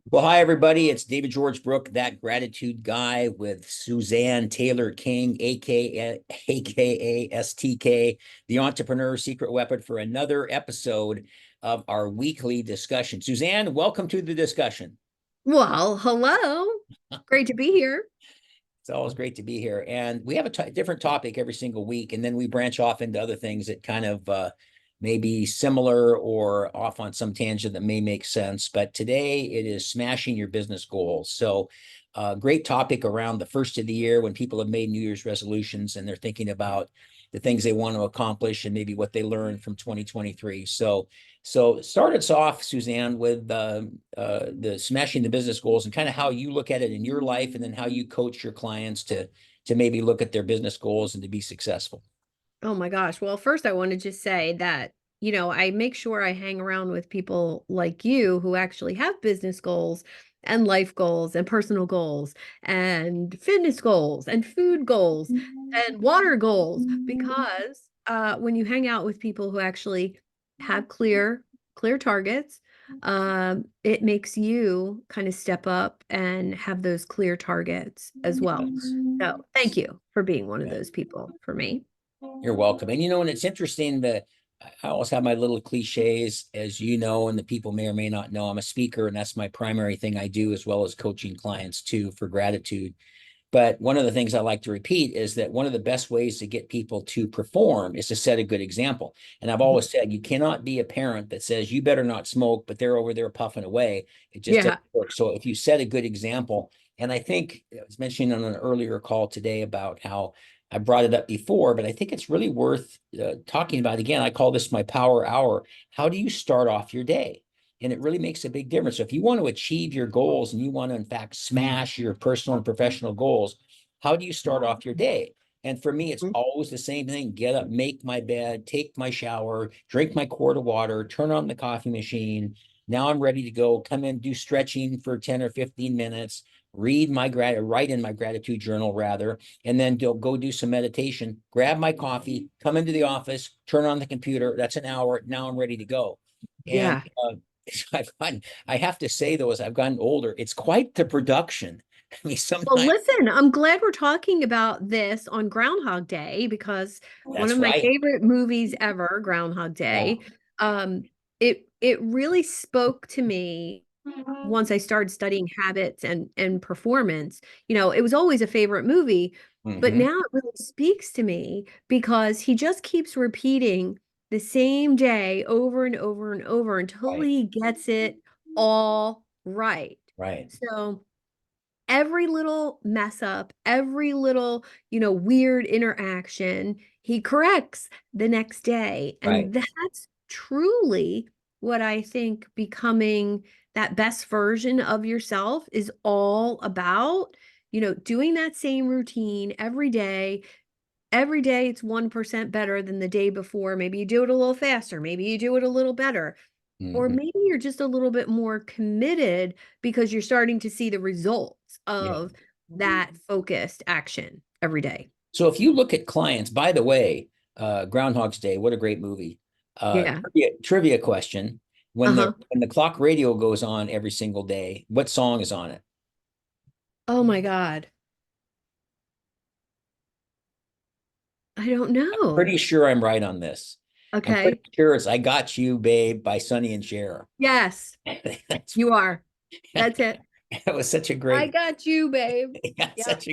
Well, hi, everybody. It's David George Brooke, that gratitude guy with Suzanne Taylor King, aka STK, the entrepreneur secret weapon, for another episode of our weekly discussion. Suzanne, welcome to the discussion. Well, hello. Great to be here. It's always great to be here. And we have a different topic every single week, and then we branch off into other things that kind of may be similar or off on some tangent that may make sense. But today it is smashing your business goals. So, great topic around the first of the year when people have made New Year's resolutions and they're thinking about the things they want to accomplish and maybe what they learned from 2023. So start us off, Suzanne, with the smashing the business goals and kind of how you look at it in your life, and then how you coach your clients to maybe look at their business goals and to be successful. Oh my gosh. Well, first I want to just say that, I make sure I hang around with people like you who actually have business goals and life goals and personal goals and fitness goals and food goals and water goals because when you hang out with people who actually have clear targets, it makes you kind of step up and have those clear targets as well. So thank you for being one of those people for me. You're welcome. And it's interesting that I always have my little cliches, as you know, and the people may or may not know. I'm a speaker, and that's my primary thing I do, as well as coaching clients too for gratitude. But one of the things I like to repeat is that one of the best ways to get people to perform is to set a good example. And I've always said, you cannot be a parent that says, you better not smoke, but they're over there puffing away. It just doesn't Yeah. work. So if you set a good example, and I think I was mentioning on an earlier call today about how I brought it up before, but I think it's really worth talking about again. I call this my power hour. How do you start off your day? And it really makes a big difference. So if you want to achieve your goals and you want to, in fact, smash your personal and professional goals, how do you start off your day? And for me, it's always the same thing. Get up, make my bed, take my shower, drink my quart of water, turn on the coffee machine. Now I'm ready to go. Come in, do stretching for 10 or 15 minutes, write in my gratitude journal rather, and then go do some meditation, grab my coffee, come into the office, turn on the computer. That's an hour. Now I'm ready to go. And Yeah. I have to say, though, as I've gotten older, it's quite the production. I mean, Well, sometimes listen, I'm glad we're talking about this on Groundhog Day because one that's of my right. favorite movies ever, Groundhog Yeah. Day, um, it really spoke to me once I started studying habits and performance. It was always a favorite movie, but Hmm. now it really speaks to me because he just keeps repeating the same day over and over and over until Right. he gets it all right. Right. So every little mess up, every little, weird interaction, he corrects the next day. Right. And that's truly what I think becoming that best version of yourself is all about, doing that same routine every day. Every day it's 1% better than the day before. Maybe you do it a little faster, maybe you do it a little better. Or Hmm. maybe you're just a little bit more committed because you're starting to see the results Yeah. of that focused action every day. So if you look at clients, by the way, Groundhog's Day, what a great movie. Yeah. Trivia question. Uh-huh. When the clock radio goes on every single day, what song is on it? Oh my God. I don't know. Pretty sure I'm right on this. I'm pretty Okay. sure it's I Got You, Babe by Sonny and Cher. Yes, That's you are. That's it. that was such a I great, got you, babe. yeah, Yep.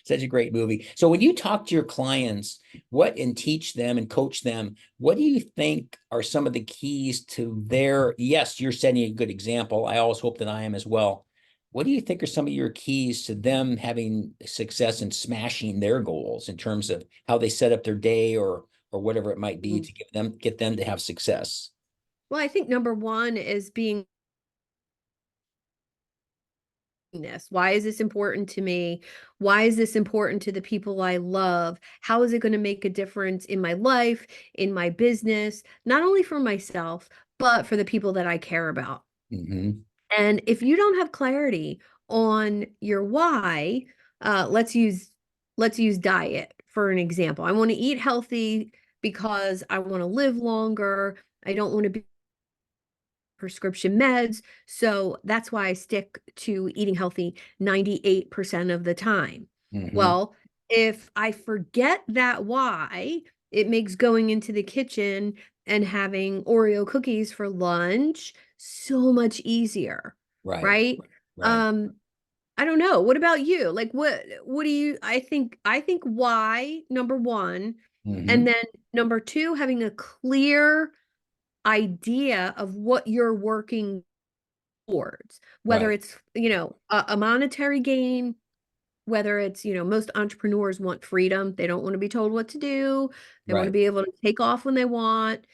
such a great movie. So when you talk to your clients, what and teach them and coach them, what do you think are some of the keys to their, yes, you're setting a good example. I always hope that I am as well. What do you think are some of your keys to them having success and smashing their goals in terms of how they set up their day or whatever it might be to get them to have success? Well, I think number one is being this. Why is this important to me? Why is this important to the people I love? How is it going to make a difference in my life, in my business, not only for myself, but for the people that I care about? Hmm. And if you don't have clarity on your why, let's use diet for an example. I want to eat healthy because I want to live longer. I don't want to be prescription meds. So that's why I stick to eating healthy 98% of the time. Hmm. Well, if I forget that why, it makes going into the kitchen and having Oreo cookies for lunch so much easier, Right. right? Right. Um, I don't know. What about you? Like what do you I think why, number one, and Hmm. then number two, having a clear idea of what you're working towards, whether Right. it's, a monetary gain, whether it's, most entrepreneurs want freedom. They don't want to be told what to do. They want to Right. be able to take off when they want.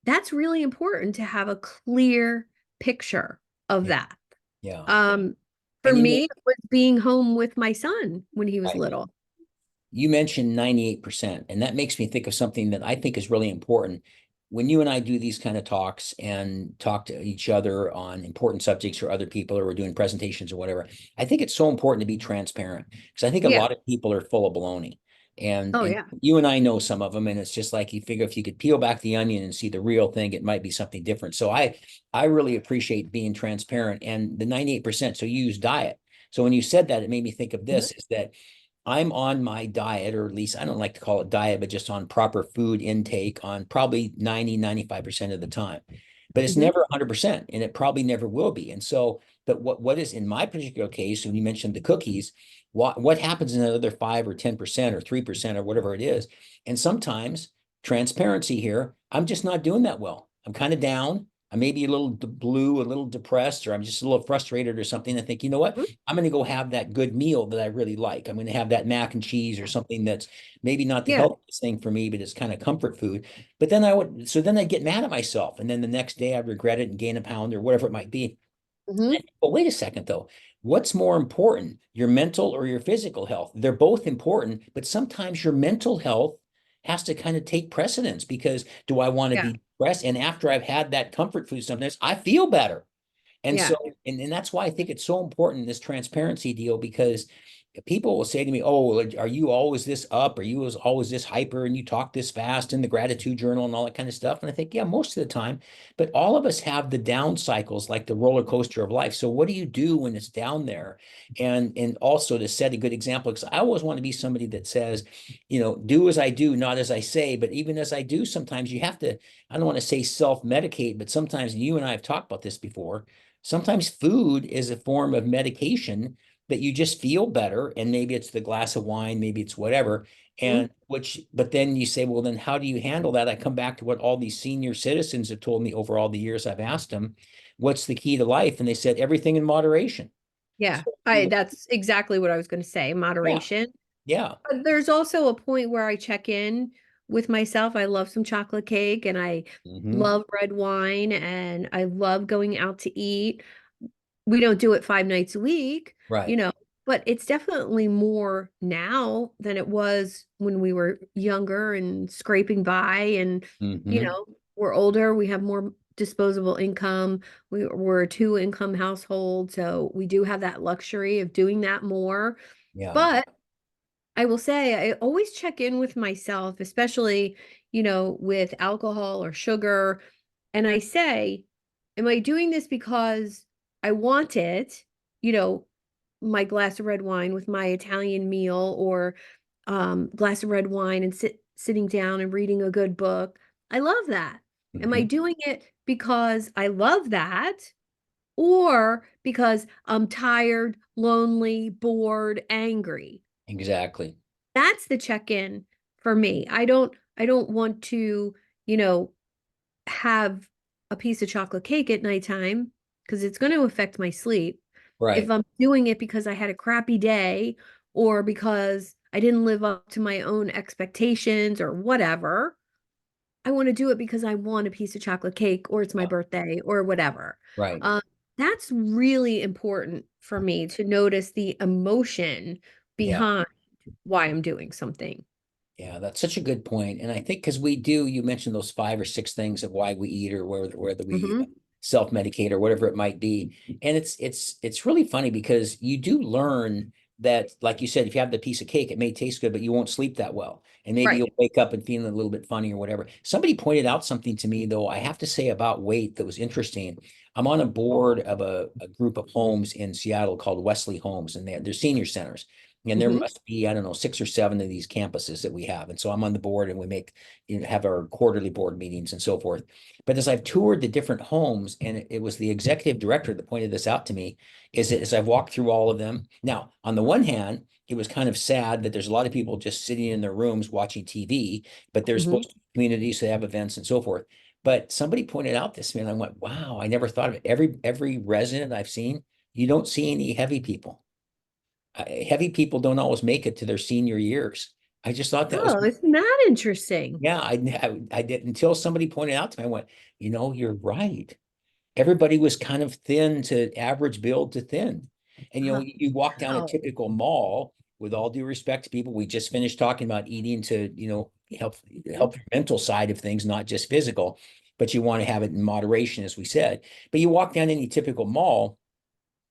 That's really important to have a clear picture of Yeah. that. Yeah. Um, for And me, it was being home with my son when he was right. little. You mentioned 98%, and that makes me think of something that I think is really important. When you and I do these kind of talks and talk to each other on important subjects or other people, or we're doing presentations or whatever, I think it's so important to be transparent because I think a Yeah. lot of people are full of baloney. Oh, And yeah. you and I know some of them, and it's just like you figure if you could peel back the onion and see the real thing, it might be something different. So I really appreciate being transparent and the 98%. So you use diet. So when you said that, it made me think of Mhm. this is that I'm on my diet, or at least I don't like to call it diet, but just on proper food intake on probably 90, 95% of the time. But it's Mhm. never 100%, and it probably never will be. And so, but what is in my particular case, when you mentioned the cookies, what happens in another 5 or 10% or 3% or whatever it is? And sometimes transparency here, I'm just not doing that well. I'm kind of down. I may be a little blue, a little depressed, or I'm just a little frustrated or something. I think, you know what? Mhm. I'm going to go have that good meal that I really like. I'm going to have that mac and cheese or something that's maybe not the Yeah. healthiest thing for me, but it's kind of comfort food. But then then I get mad at myself. And then the next day I regret it and gain a pound or whatever it might be. Mhm. But wait a second, though. What's more important, your mental or your physical health? They're both important, but sometimes your mental health has to kind of take precedence because do I want to Yeah. be depressed? And after I've had that comfort food, sometimes I feel better. And Yeah. so, and that's why I think it's so important, this transparency deal, because people will say to me, oh, are you always this up? Are you always this hyper and you talk this fast in the gratitude journal and all that kind of stuff? And I think, yeah, most of the time, but all of us have the down cycles like the roller coaster of life. So what do you do when it's down there? And also to set a good example, because I always want to be somebody that says, do as I do, not as I say. But even as I do, sometimes you have to, I don't want to say self-medicate, but sometimes you and I have talked about this before. Sometimes food is a form of medication that you just feel better. And maybe it's the glass of wine, maybe it's whatever. Mhm. But then you say, well, then how do you handle that? I come back to what all these senior citizens have told me over all the years I've asked them, what's the key to life? And they said, everything in moderation. Yeah. So, That's exactly what I was going to say, yeah, moderation. yeah. But there's also a point where I check in with myself. I love some chocolate cake and I Hmm. love red wine and I love going out to eat. We don't do it 5 nights a week, you Right. know, but it's definitely more now than it was when we were younger and scraping by and, you Hmm. know, we're older, we have more disposable income. We're a two-income household, so we do have that luxury of doing that more. Yeah. But I will say I always check in with myself, especially, with alcohol or sugar. And I say, am I doing this because I want it? You know, my glass of red wine with my Italian meal or glass of red wine and sitting down and reading a good book. I love that. Am I Hmm. doing it because I love that or because I'm tired, lonely, bored, angry? Exactly. That's the check-in for me. I don't want to, you know, have a piece of chocolate cake at nighttime because it's going to affect my sleep. If Right. I'm doing it because I had a crappy day or because I didn't live up to my own expectations or whatever, I want to do it because I want a piece of chocolate cake or it's my Yeah. birthday or whatever. Right. Um, that's really important for me to notice the emotion Yeah. behind why I'm doing something. Yeah, that's such a good point. And I think because we do, you mentioned those 5 or 6 things of why we eat or whether we Hmm. self-medicate or whatever it might be. And it's really funny because you do learn that, like you said, if you have the piece of cake, it may taste good, but you won't sleep that well. And maybe Right. you'll wake up and feeling a little bit funny or whatever. Somebody pointed out something to me, though, I have to say about weight that was interesting. I'm on a board of a group of homes in Seattle called Wesley Homes, and they're senior centers. And there Hmm. must be, I don't know, 6 or 7 of these campuses that we have. And so I'm on the board and we have our quarterly board meetings and so forth. But as I've toured the different homes, and it was the executive director that pointed this out to me, is that as I've walked through all of them. Now, on the one hand, it was kind of sad that there's a lot of people just sitting in their rooms watching TV, but there's Hmm. supposed to be communities that have events and so forth. But somebody pointed out this, and I went, wow, I never thought of it. Every resident I've seen, you don't see any heavy people. Heavy people don't always make it to their senior years. I just thought that was, Oh, isn't that interesting? yeah, I did until somebody pointed out to me. I went, you're right. Everybody was kind of thin to average build to thin. And you walk down a Wow. typical mall, with all due respect to people, we just finished talking about eating to, help your mental side of things, not just physical, but you want to have it in moderation, as we said. But you walk down any typical mall,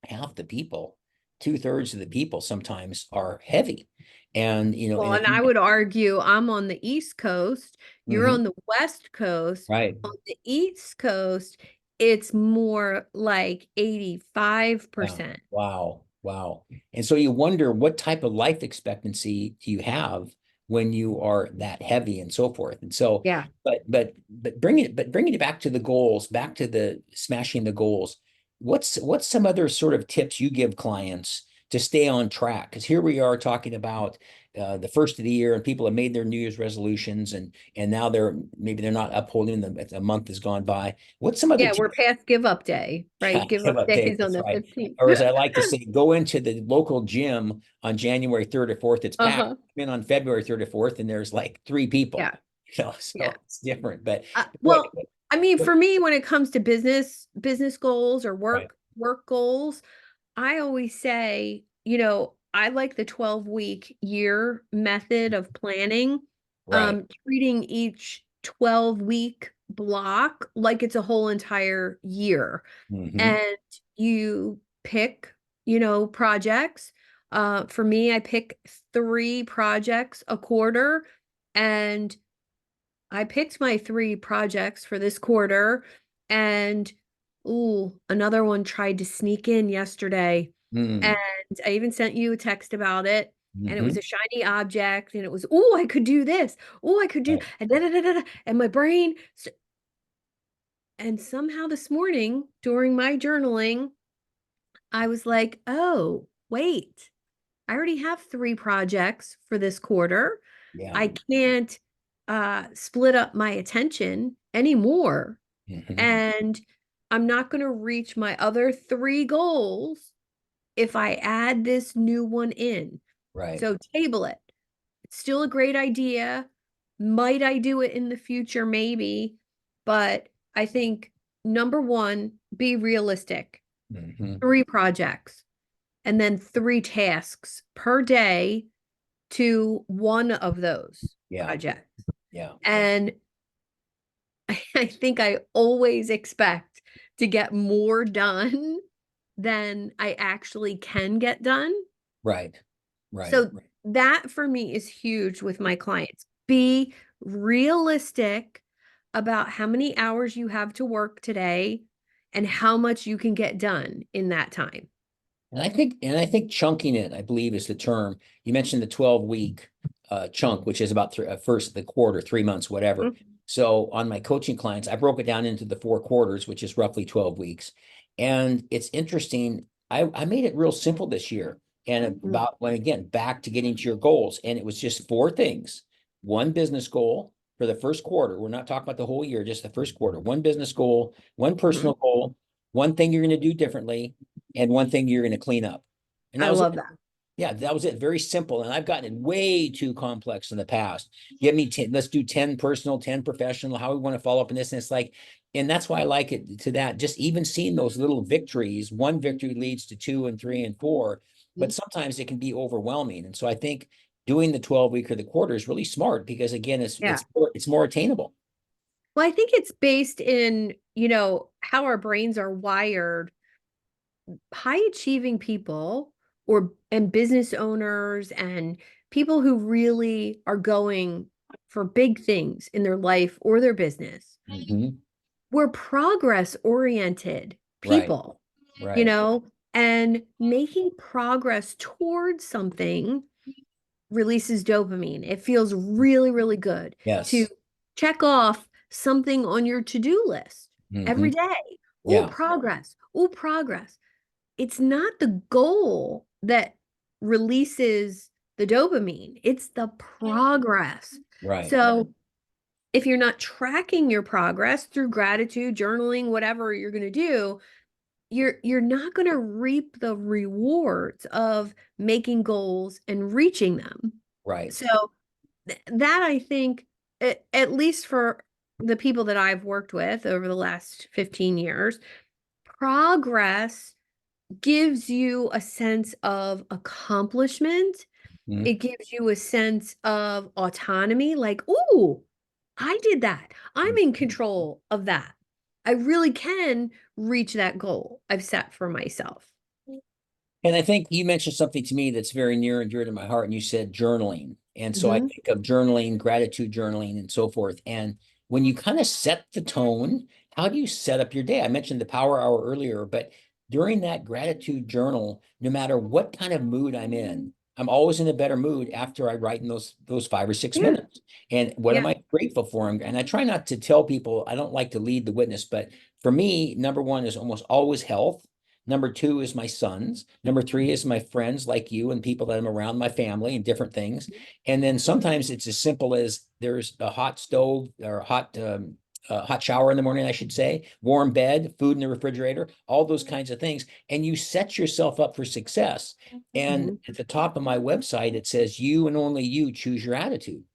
half the people, 2/3 of the people sometimes are heavy. And Well, and and I would argue I'm on the East Coast, you're Mhm, on the West Coast. right. On the East Coast, it's more like Yeah. 85%. Wow. Wow. And so you wonder, what type of life expectancy do you have when you are that heavy and so forth. And so, Yeah. but bringing it back to the goals, back to the smashing the goals. What's some other sort of tips you give clients to stay on track? Because here we are talking about the first of the year, and people have made their New Year's resolutions, and now they're not upholding them. A month has gone by. What's some other Yeah, we're tips? past give up day, right? Give Give up up day date, is on that's the right. 15th. Or as I like to say, go into the local gym on January 3rd or 4th. It's packed. Uh-huh. Come in on February 3rd or 4th, and there's like 3 people. Yeah. Yeah. So it's different. But what, Well, I mean, for me, when it comes to business goals or right, work goals, I always say, I like the 12-week year method of planning, right. treating each 12-week block like it's a whole entire year. Hmm. And you pick, projects. For me, I pick 3 projects a quarter, and I picked my 3 projects for this quarter, and ooh, another one tried to sneak in yesterday. And Mm. I even sent you a text about it. And it was Hmm. a shiny object, and it was, oh, I could do this. Oh, I could do, Right. and da, da, da, da, da, and my brain. And somehow this morning during my journaling, I was like, oh, wait, I already have 3 projects for this quarter. Yeah. I can't split up my attention anymore. Hmm. And I'm not going to reach my other 3 goals if I add this new one in. Right. So table it. It's still a great idea. Might I do it in the future? Maybe. But I think number one, be realistic. Hmm. 3 projects and then 3 tasks per day to one of those Yeah. projects. Yeah. And I think I always expect to get more done than I actually can get done. Right. Right. So that for me is huge with my clients. Be realistic about how many hours you have to work today and how much you can get done in that time. And I think chunking it, I believe, is the term. You mentioned the 12-week chunk, which is about first the quarter, 3 months, whatever. Mhm. So on my coaching clients, I broke it down into the 4 quarters, which is roughly 12 weeks. And it's interesting. I made it real simple this year. And Mhm. about when again, back to getting to your goals. And it was just 4 things. One business goal for the first quarter. We're not talking about the whole year, just the first quarter. One business goal, one Mhm. personal goal, one thing you're going to do differently, and one thing you're going to clean up. And that I was love it. that. Yeah, that was it. Very simple. And I've gotten it way too complex in the past. Give me 10, let's do 10 personal, 10 professional, how we want to follow up in this. And it's like, and that's why I like it to that. Just even seeing those little victories, one victory leads to 2 and 3 and 4, but Mhm. sometimes it can be overwhelming. And so I think doing the 12-week or the quarter is really smart because again, it's Yeah. it's more, it's more attainable. Well, I think it's based in, how our brains are wired. High achieving people and business owners and people who really are going for big things in their life or their business, Hmm. we're progress oriented Right. people, you Right. know, and making progress towards something releases dopamine. It feels really, really good to Yes. check off something on your to-do list Hmm. every day. Oh, Yeah. progress. Oh, progress. It's not the goal that releases the dopamine, it's the progress. Right. So if you're not tracking your progress through gratitude, journaling, whatever you're going to do, you're not going to reap the rewards of making goals and reaching them. Right. So that I think, at least for the people that I've worked with over the last 15 years, progress gives you a sense of accomplishment. Mhm. It gives you a sense of autonomy, like, "Ooh, I did that. I'm in control of that. I really can reach that goal I've set for myself." And I think you mentioned something to me that's very near and dear to my heart, and you said journaling. And so I Mhm. think of journaling, gratitude journaling, and so forth. And when you kind of set the tone, how do you set up your day? I mentioned the power hour earlier, but during that gratitude journal, no matter what kind of mood I'm in, I'm always in a better mood after I write in those 5 or 6 Yeah. minutes. And what am Yeah. I grateful for? And I try not to tell people, I don't like to lead the witness, but for me, number one is almost always health. Number two is my sons. Number three is my friends like you and people that I'm around, my family and different things. And then sometimes it's as simple as there's a hot stove or hot shower in the morning, I should say, warm bed, food in the refrigerator, all those kinds of things. And you set yourself up for success. And Mhm. at the top of my website, it says, you and only you choose your attitude.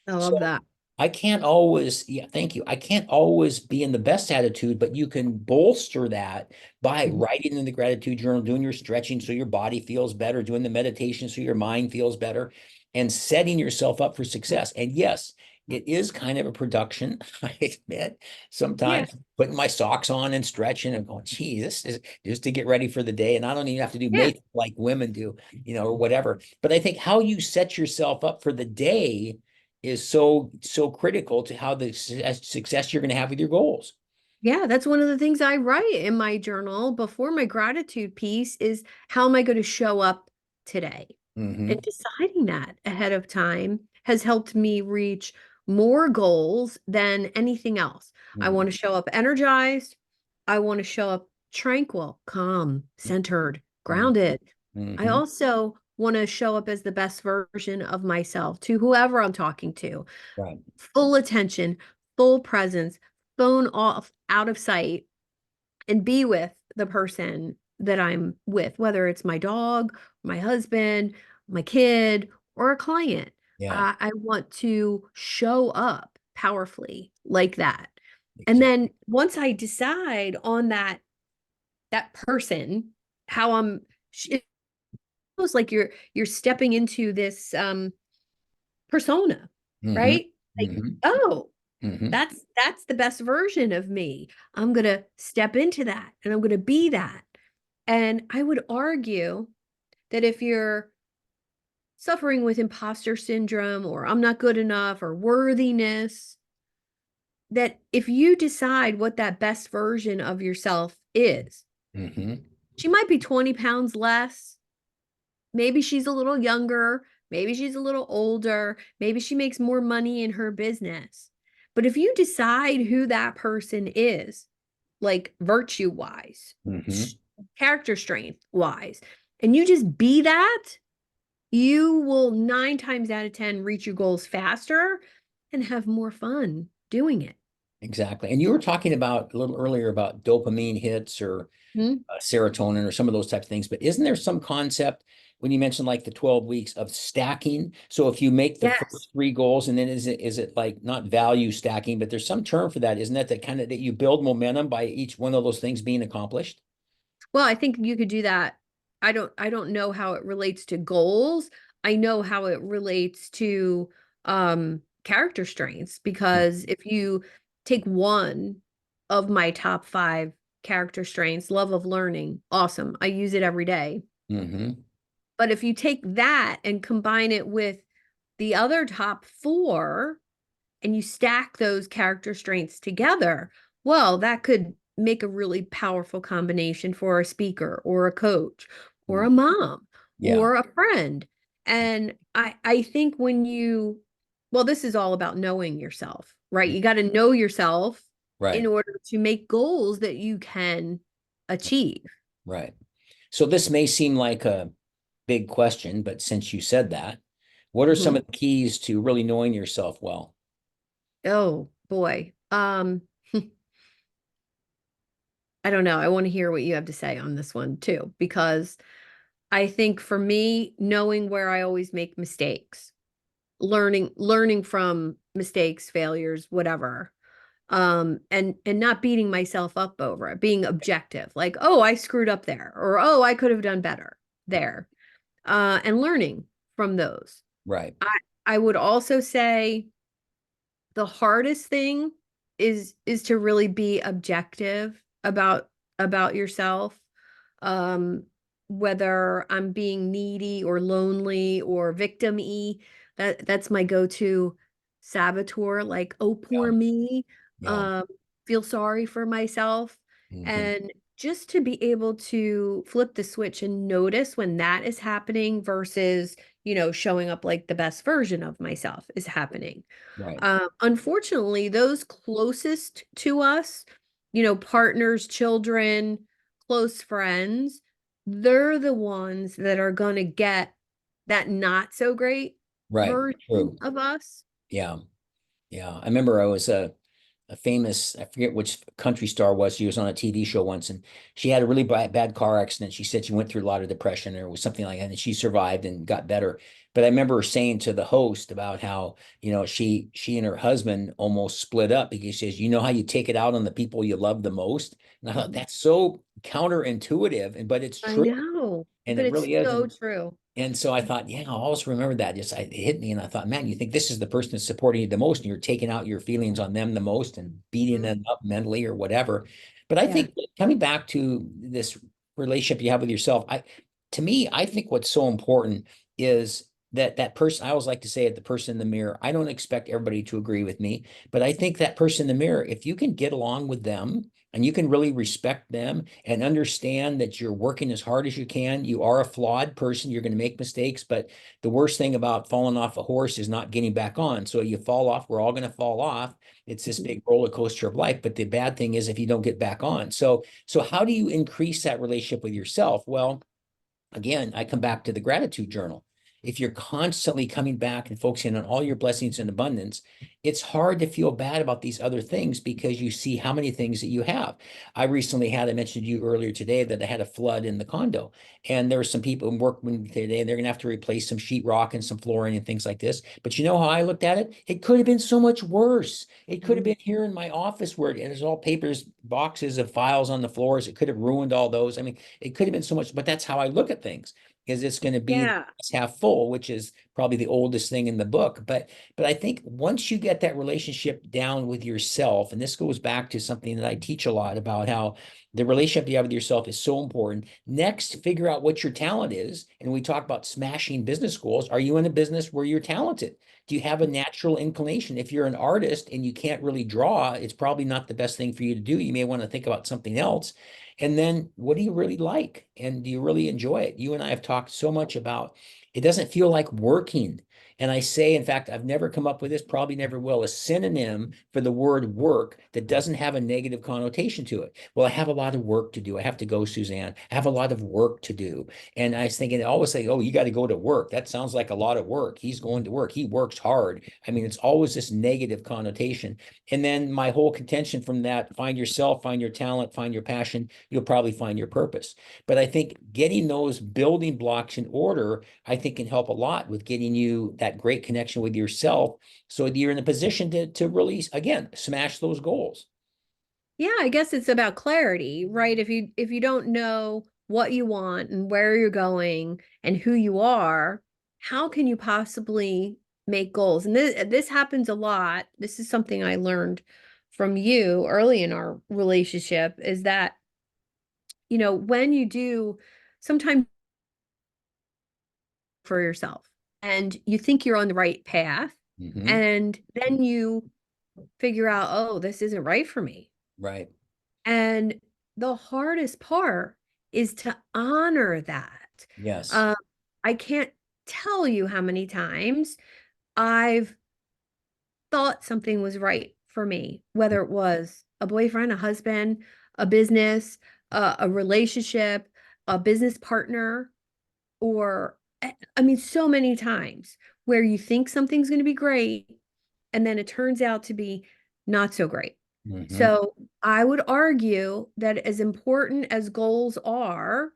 I So love that. I can't always, yeah, thank you. I can't always be in the best attitude, but you can bolster that by Mhm. writing in the gratitude journal, doing your stretching so your body feels better, doing the meditation so your mind feels better, and setting yourself up for success. And yes, it is kind of a production, I admit. Yeah. Sometimes putting my socks on and stretching and going, gee, this is just to get ready for the day. And I don't even have to do Yeah. makeup like women do, or whatever. But I think how you set yourself up for the day is so critical to how the success you're going to have with your goals. Yeah, that's one of the things I write in my journal before my gratitude piece is, how am I going to show up today? And Hmm. deciding that ahead of time has helped me reach more goals than anything else. I Hmm. want to show up energized. I want to show up tranquil, calm, centered, grounded. I Hmm. also want to show up as the best version of myself to whoever I'm talking to. Right. Full attention, full presence, phone off, out of sight, and be with the person that I'm with, whether it's my dog, my husband, my kid, or a client. Yeah. I want to show up powerfully like that. And Exactly. then once I decide on that person, how it's almost like you're stepping into this persona, Hmm. right? Like, Hmm. oh, Hmm. that's the best version of me. I'm going to step into that and I'm going to be that. And I would argue that if you're suffering with imposter syndrome or I'm not good enough or worthiness, that if you decide what that best version of yourself is, Hmm. she might be 20 pounds less. Maybe she's a little younger. Maybe she's a little older. Maybe she makes more money in her business. But if you decide who that person is, like virtue wise, Hmm. character strength wise, and you just be that, you will 9 times out of 10 reach your goals faster and have more fun doing it. Exactly. And you were talking about a little earlier about dopamine hits or Mhm. serotonin or some of those types of things. But isn't there some concept when you mentioned like the 12 weeks of stacking? So if you make the Yes. first three goals and then is it like not value stacking, but there's some term for that, isn't it? That kind of that you build momentum by each one of those things being accomplished? Well, I think you could do that. I don't know how it relates to goals. I know how it relates to character strengths, because if you take one of my top 5 character strengths, love of learning, awesome. I use it every day. Mm-hmm. But if you take that and combine it with the other top four and you stack those character strengths together, well, that could make a really powerful combination for a speaker or a coach or Mm. a mom Yeah. or a friend. And I think when you, well, this is all about knowing yourself, right? Mm. You got to know yourself in Right. order to make goals that you can achieve. Right. So this may seem like a big question, but since you said that, what are some Mhm. of the keys to really knowing yourself well? Oh boy. I don't know. I want to hear what you have to say on this one too, because I think for me, knowing where I always make mistakes, learning from mistakes, failures, whatever, and not beating myself up over it, being objective, like, oh, I screwed up there, or oh, I could have done better there, and learning from those. Right. I I would also say the hardest thing is to really be objective about yourself, um whether I'm being needy or lonely or victim-y. That's my go-to saboteur, like, oh, Yeah. poor me, Yeah. um feel sorry for myself. Hmm. And just to be able to flip the switch and notice when that is happening versus, showing up like the best version of myself is happening. Right. Unfortunately, those closest to us, partners, children, close friends, they're the ones that are going to get that not so great Right. version True. of us. Yeah. Yeah. I remember I was a famous, I forget which country star was. She was on a TV show once and she had a really bad car accident. She said she went through a lot of depression or was something like that, and she survived and got better. But I remember her saying to the host about how, she and her husband almost split up because she says, you know how you take it out on the people you love the most? And I thought that's so counterintuitive, and but it's I true. know, And but it it's really is. so true. And so I thought, yeah, I'll always remember that. It hit me, and I thought, man, you think this is the person that's supporting you the most, and you're taking out your feelings on them the most and beating Mhm. them up mentally or whatever. But I Yeah. think coming back to this relationship you have with yourself, to me, I think what's so important is that person. I always like to say it, the person in the mirror. I don't expect everybody to agree with me, but I think that person in the mirror, if you can get along with them and you can really respect them and understand that you're working as hard as you can. You are a flawed person. You're going to make mistakes, but the worst thing about falling off a horse is not getting back on. So you fall off, we're all going to fall off. It's this big roller coaster of life. But the bad thing is if you don't get back on. So how do you increase that relationship with yourself? Well, again, I come back to the gratitude journal. If you're constantly coming back and focusing on all your blessings and abundance, it's hard to feel bad about these other things because you see how many things that you have. I recently had, I mentioned to you earlier today that I had a flood in the condo, and there were some people who worked with me today, and they're going to have to replace some sheetrock and some flooring and things like this. But you know how I looked at it? It could have been so much worse. It could have Mhm. been here in my office where there's all papers, boxes of files on the floors. It could have ruined all those. I mean, it could have been so much, but that's how I look at things. Is it's going to be Yeah. half full, which is probably the oldest thing in the book. But I think once you get that relationship down with yourself, and this goes back to something that I teach a lot about how the relationship you have with yourself is so important. Next, figure out what your talent is. And we talk about smashing business goals. Are you in a business where you're talented? Do you have a natural inclination? If you're an artist and you can't really draw, it's probably not the best thing for you to do. You may want to think about something else. And then what do you really like? And do you really enjoy it? You and I have talked so much about it doesn't feel like working. And I say, in fact, I've never come up with this, probably never will, a synonym for the word work that doesn't have a negative connotation to it. Well, I have a lot of work to do. I have to go, Suzanne. I have a lot of work to do. And I was thinking, I always say, oh, you got to go to work. That sounds like a lot of work. He's going to work. He works hard. I mean, it's always this negative connotation. And then my whole contention from that, find yourself, find your talent, find your passion, you'll probably find your purpose. But I think getting those building blocks in order, I think can help a lot with getting you that great connection with yourself so that you're in a position to really, again, smash those goals. Yeah, I guess it's about clarity, right? If you don't know what you want and where you're going and who you are, how can you possibly make goals? And this happens a lot. This is something I learned from you early in our relationship is that, when you do sometimes for yourself and you think you're on the right path. Mm-hmm. And then you figure out, oh, this isn't right for me. Right. And the hardest part is to honor that. Yes. Uh, I can't tell you how many times I've thought something was right for me, whether it was a boyfriend, a husband, a business, a relationship, a business partner, or I mean, so many times where you think something's going to be great and then it turns out to be not so great. Mm-hmm. So I would argue that as important as goals are,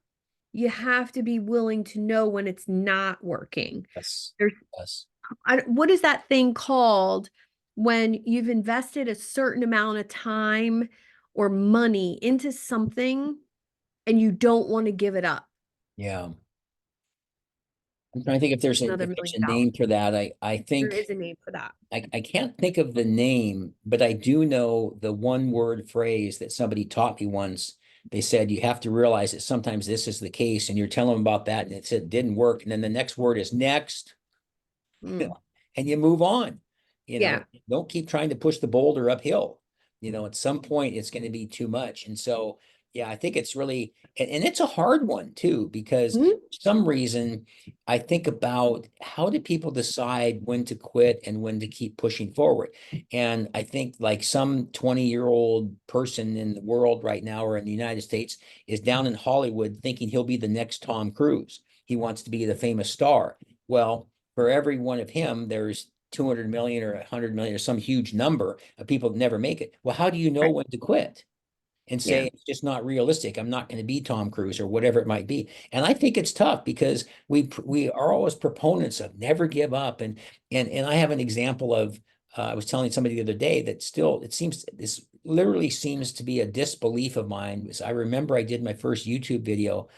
you have to be willing to know when it's not working. Yes. There's, Yes. what is that thing called when you've invested a certain amount of time or money into something and you don't want to give it up? Yeah. I'm trying to think if there's a Another if there's million a name dollars. for that. I There think is a name for that. I can't think of the name, but I do know the one word phrase that somebody taught me once. They said you have to realize that sometimes this is the case, and you're telling them about that, and it said it didn't work, and then the next word is next, Mm. and you move on. Yeah. Don't keep trying to push the boulder uphill. At some point it's going to be too much. And so, yeah, I think it's really, and it's a hard one too, because Mhm. for some reason I think about how do people decide when to quit and when to keep pushing forward. And I think like some 20-year-old person in the world right now or in the United States is down in Hollywood thinking he'll be the next Tom Cruise. He wants to be the famous star. Well, for every one of him, there's 200 million or 100 million or some huge number of people that never make it. Well, how do you know Right. when to quit and Yeah. say it's just not realistic? I'm not going to be Tom Cruise or whatever it might be. And I think it's tough because we are always proponents of never give up. And I have an example of I was telling somebody the other day that still it seems this literally seems to be a disbelief of mine. I remember I did my first YouTube video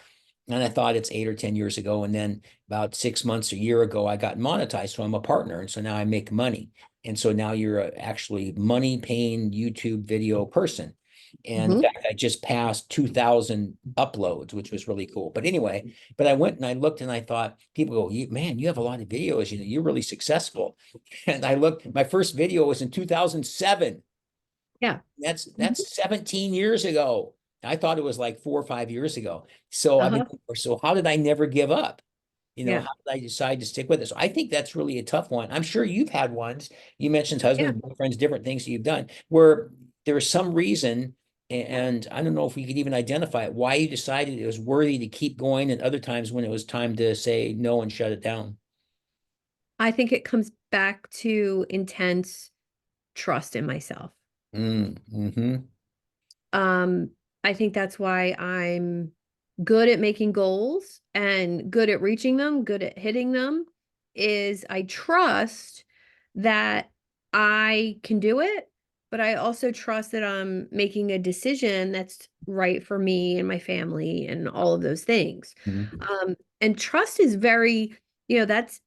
and I thought it's 8 or 10 years ago. And then about 6 months, a year ago, I got monetized. So I'm a partner. And so now I make money. And so now you're actually money paying YouTube video person. And in Mhm. fact, I just passed 2,000 uploads, which was really cool. But anyway, but I went and I looked and I thought, people go, man, you have a lot of videos. You're really successful. And I looked, my first video was in 2007. Yeah. Mhm. That's 17 years ago. I thought it was like 4 or 5 years ago. So Uh-huh. so how did I never give up? Yeah. How did I decide to stick with it? So I think that's really a tough one. I'm sure you've had ones. You mentioned Yeah. husbands, boyfriends, different things that you've done where there was some reason, and I don't know if we could even identify it, why you decided it was worthy to keep going, and other times when it was time to say no and shut it down. I think it comes back to intense trust in myself. Mm-hmm. Um, I think that's why I'm good at making goals and good at reaching them, good at hitting them, is I trust that I can do it, but I also trust that I'm making a decision that's right for me and my family and all of those things. Mm-hmm. And trust is very, that's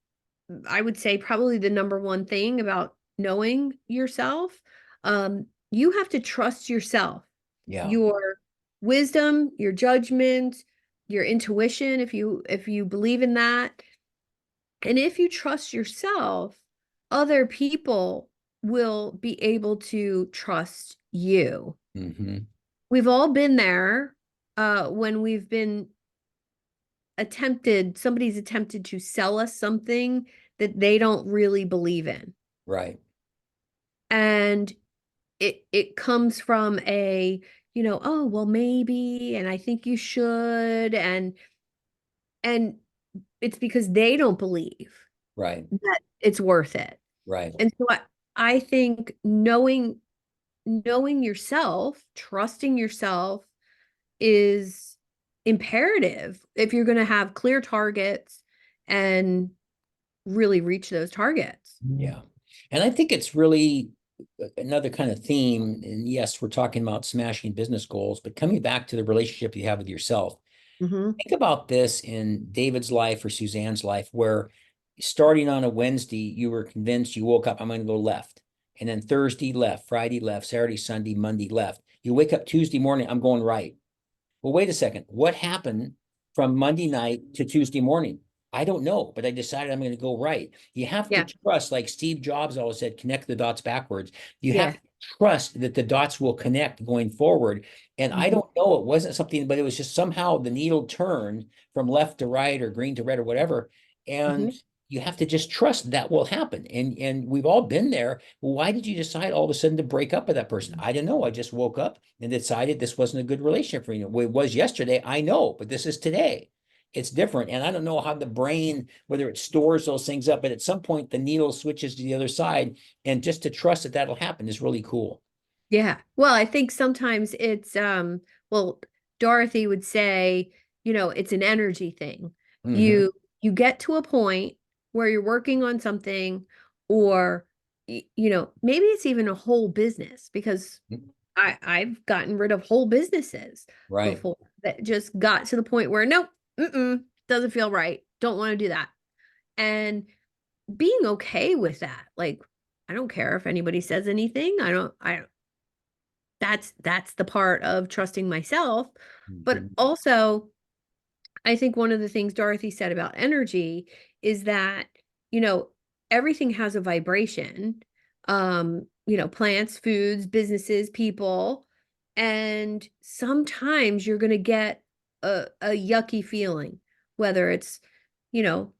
I would say probably the number one thing about knowing yourself. You have to trust yourself, Yeah. your wisdom, your judgment, your intuition, if you believe in that. And if you trust yourself, other people will be able to trust you. Mm-hmm. We've all been there when we've been somebody's attempted to sell us something that they don't really believe in. Right. And it comes from oh, well, maybe, and I think you should, and it's because they don't believe Right. that it's worth it. Right. And so I think knowing yourself, trusting yourself is imperative if you're going to have clear targets and really reach those targets. Yeah. And I think it's really another kind of theme. And yes, we're talking about smashing business goals, but coming back to the relationship you have with yourself. Hmm. Think about this in David's life or Suzanne's life, where starting on a Wednesday, you were convinced you woke up, I'm going to go left. And then Thursday left, Friday left, Saturday, Sunday, Monday left. You wake up Tuesday morning, I'm going right. Well, wait a second. What happened from Monday night to Tuesday morning? I don't know, but I decided I'm going to go right. You have to Yeah. trust, like Steve Jobs always said, connect the dots backwards. You have Yeah. to trust that the dots will connect going forward. And I Hmm. don't know, it wasn't something, but it was just somehow the needle turned from left to right or green to red or whatever. And Hmm. you have to just trust that will happen. And we've all been there. Well, why did you decide all of a sudden to break up with that person? I don't know. I just woke up and decided this wasn't a good relationship for you. Well, it was yesterday, I know, but this is today. It's different. And I don't know how the brain, whether it stores those things up, but at some point the needle switches to the other side. And just to trust that that'll happen is really cool. Yeah. Well, I think sometimes it's well, Dorothy would say, it's an energy thing. Hmm. You get to a point where you're working on something, or maybe it's even a whole business, because I've gotten rid of whole businesses Right. before that just got to the point where nope, doesn't feel right. Don't want to do that. And being okay with that. Like, I don't care if anybody says anything. I that's the part of trusting myself. But Mhm. also, I think one of the things Dorothy said about energy is that, you know, everything has a vibration. Plants, foods, businesses, people. And sometimes you're going to get a yucky feeling, whether it's, you know,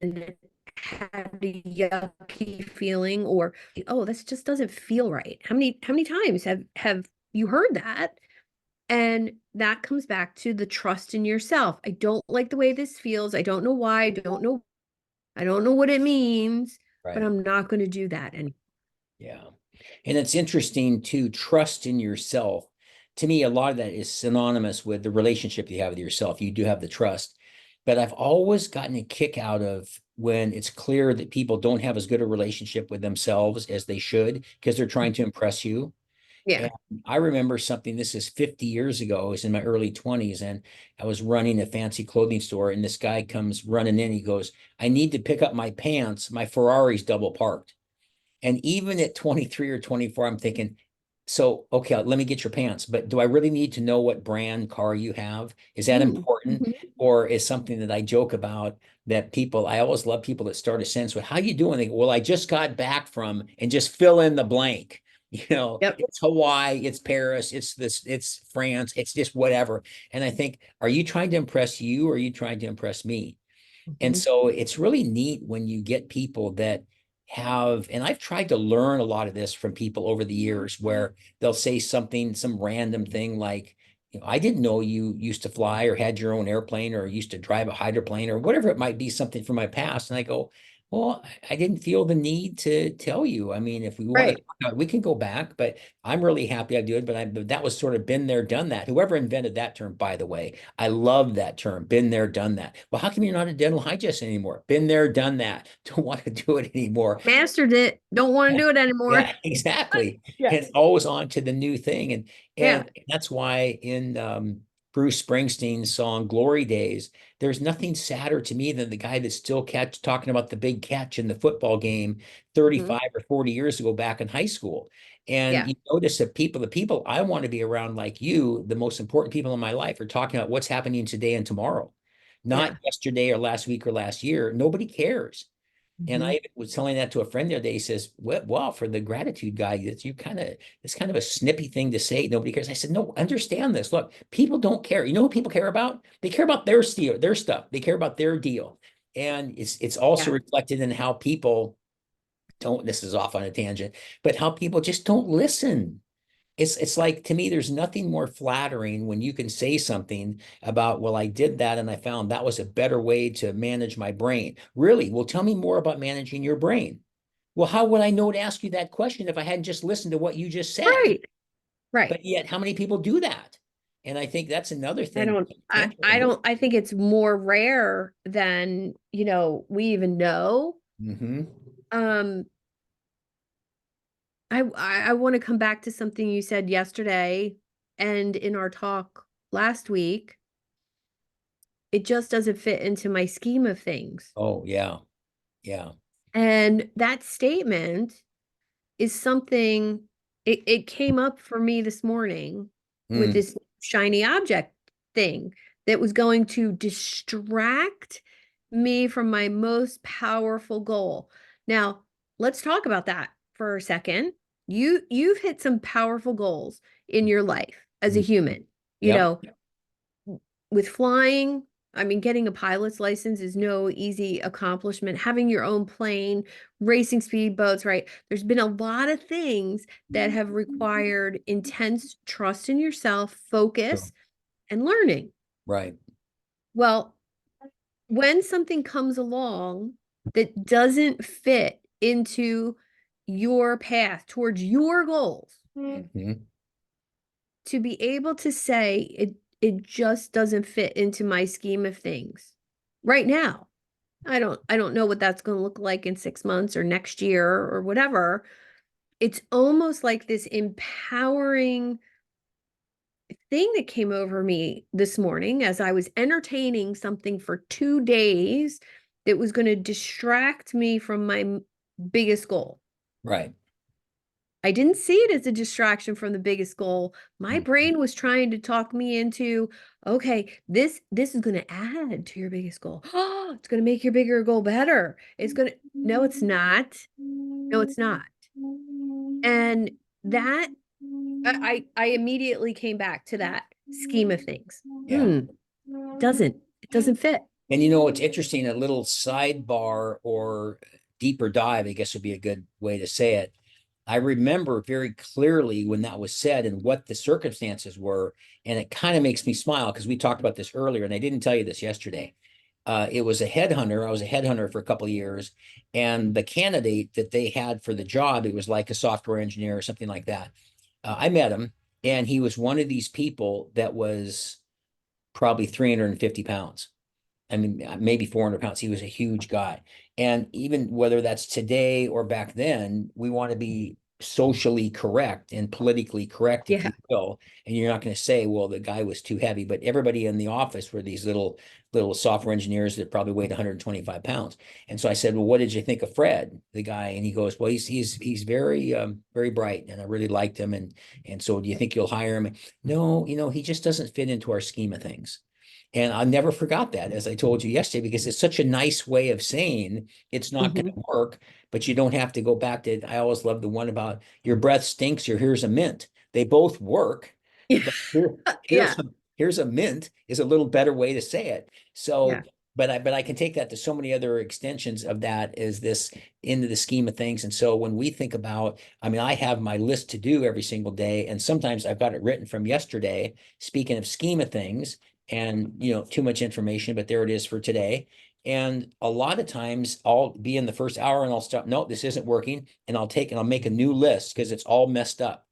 and had a yucky feeling, or oh, this just doesn't feel right. How many times have you heard that? And that comes back to the trust in yourself. I don't like the way this feels. I don't know why. I don't know what it means, but Right. I'm not going to do that. And Yeah. And it's interesting to trust in yourself. To me, a lot of that is synonymous with the relationship you have with yourself. You do have the trust. But I've always gotten a kick out of when it's clear that people don't have as good a relationship with themselves as they should because they're trying to impress you. yeah. And I remember something, this is 50 years ago. I was in my early 20s and I was running a fancy clothing store. And this guy comes running in. He goes, I need to pick up my pants. My Ferrari's double parked. And even at 23 or 24, I'm thinking, so, okay, let me get your pants, but do I really need to know what brand car you have? Is that Mm. important? Mhm. Or is something that I joke about that people, I always love people that start a sentence with, how you doing? They go, well, I just got back from, and just fill in the blank. Yep. It's Hawaii, it's Paris, it's this, it's France, it's just whatever. And I think, are you trying to impress you or are you trying to impress me? And Mhm. so it's really neat when you get people that have, and I've tried to learn a lot of this from people over the years where they'll say something, some random thing like, I didn't know you used to fly or had your own airplane or used to drive a hydroplane or whatever it might be, something from my past. And I go, well, I didn't feel the need to tell you. I mean, if we want to Right. talk about it, we can go back, but I'm really happy I do it. But that was sort of been there, done that. Whoever invented that term, by the way, I love that term, been there, done that. Well, how come you're not a dental hygienist anymore? Been there, done that. Don't want to do it anymore. Mastered it. Don't want to do it anymore. Yeah, exactly. Yeah. And it's always on to the new thing. And Yeah. and that's why in Bruce Springsteen's song Glory Days, there's nothing sadder to me than the guy that's still talking about the big catch in the football game Mhm. 35 or 40 years ago back in high school. And Yeah. you notice that the people I want to be around like you, the most important people in my life are talking about what's happening today and tomorrow, not Yeah. yesterday or last week or last year. Nobody cares. And I Mhm. even was telling that to a friend the other day. He says, well, for the gratitude guy, it's kind of a snippy thing to say. Nobody cares. I said, no, understand this. Look, people don't care. You know what people care about? They care about their stuff. They care about their deal. And it's also Yeah. reflected in how people don't, this is off on a tangent, but how people just don't listen. It's like, to me, there's nothing more flattering when you can say something about, well, I did that and I found that was a better way to manage my brain. Really? Well, tell me more about managing your brain. Well, how would I know to ask you that question if I hadn't just listened to what you just said? Right. Right. But yet, how many people do that? And I think that's another I thing. don't I Can't I don't I think it's more rare than, we even know. Mm-hmm. Um I want to come back to something you said yesterday and in our talk last week. It just doesn't fit into my scheme of things. Oh, yeah. Yeah. And that statement is something, it came up for me this morning with Mm. this shiny object thing that was going to distract me from my most powerful goal. Now, let's talk about that for a second. You've hit some powerful goals in your life as a Mm. human. You Yep. know, with flying, I mean, getting a pilot's license is no easy accomplishment. Having your own plane, racing speedboats, right? There's been a lot of things that have required intense trust in yourself, Sure. focus, and learning. Right. Well, when something comes along that doesn't fit into your path towards your goals, Mhm. to be able to say it just doesn't fit into my scheme of things right now. I don't know what that's going to look like in 6 months or next year or whatever. It's almost like this empowering thing that came over me this morning as I was entertaining something for 2 days that was going to distract me from my biggest goal. Right. I didn't see it as a distraction from the biggest goal. My Mm. brain was trying to talk me into, okay, this is going to add to your biggest goal. Oh, it's going to make your bigger goal better. It's going to, no, it's not. No, it's not. And that I immediately came back to that scheme of things. Yeah. It doesn't fit. And it's interesting, a little sidebar or deeper dive, I guess would be a good way to say it. I remember very clearly when that was said and what the circumstances were. And it kind of makes me smile because we talked about this earlier, and I didn't tell you this yesterday. It was a headhunter. I was a headhunter for a couple of years. And the candidate that they had for the job, it was like a software engineer or something like that. I met him, and he was one of these people that was probably 350 pounds. I mean, maybe 400 pounds. He was a huge guy. And even whether that's today or back then, we want to be socially correct and politically correct, if Yeah. you will. And you're not going to say, well, the guy was too heavy. But everybody in the office were these little software engineers that probably weighed 125 pounds. And so I said, well, what did you think of Fred, the guy? And he goes, well, he's very very bright, and I really liked him. And so do you think you'll hire him? No, he just doesn't fit into our scheme of things. And I never forgot that, as I told you yesterday, because it's such a nice way of saying it's not going Mhm. to work, but you don't have to go back to. I always love the one about your breath stinks, or here's a mint. They both work, Yeah. but here, Yeah. here's a mint is a little better way to say it. Yeah. So, but I can take that to so many other extensions of that is this into the scheme of things. And so when we think about, I mean, I have my list to do every single day, and sometimes I've got it written from yesterday. Speaking of scheme of things, and too much information, but there it is for today. And a lot of times I'll be in the first hour and I'll stop, no, this isn't working, and I'll make a new list because it's all messed up.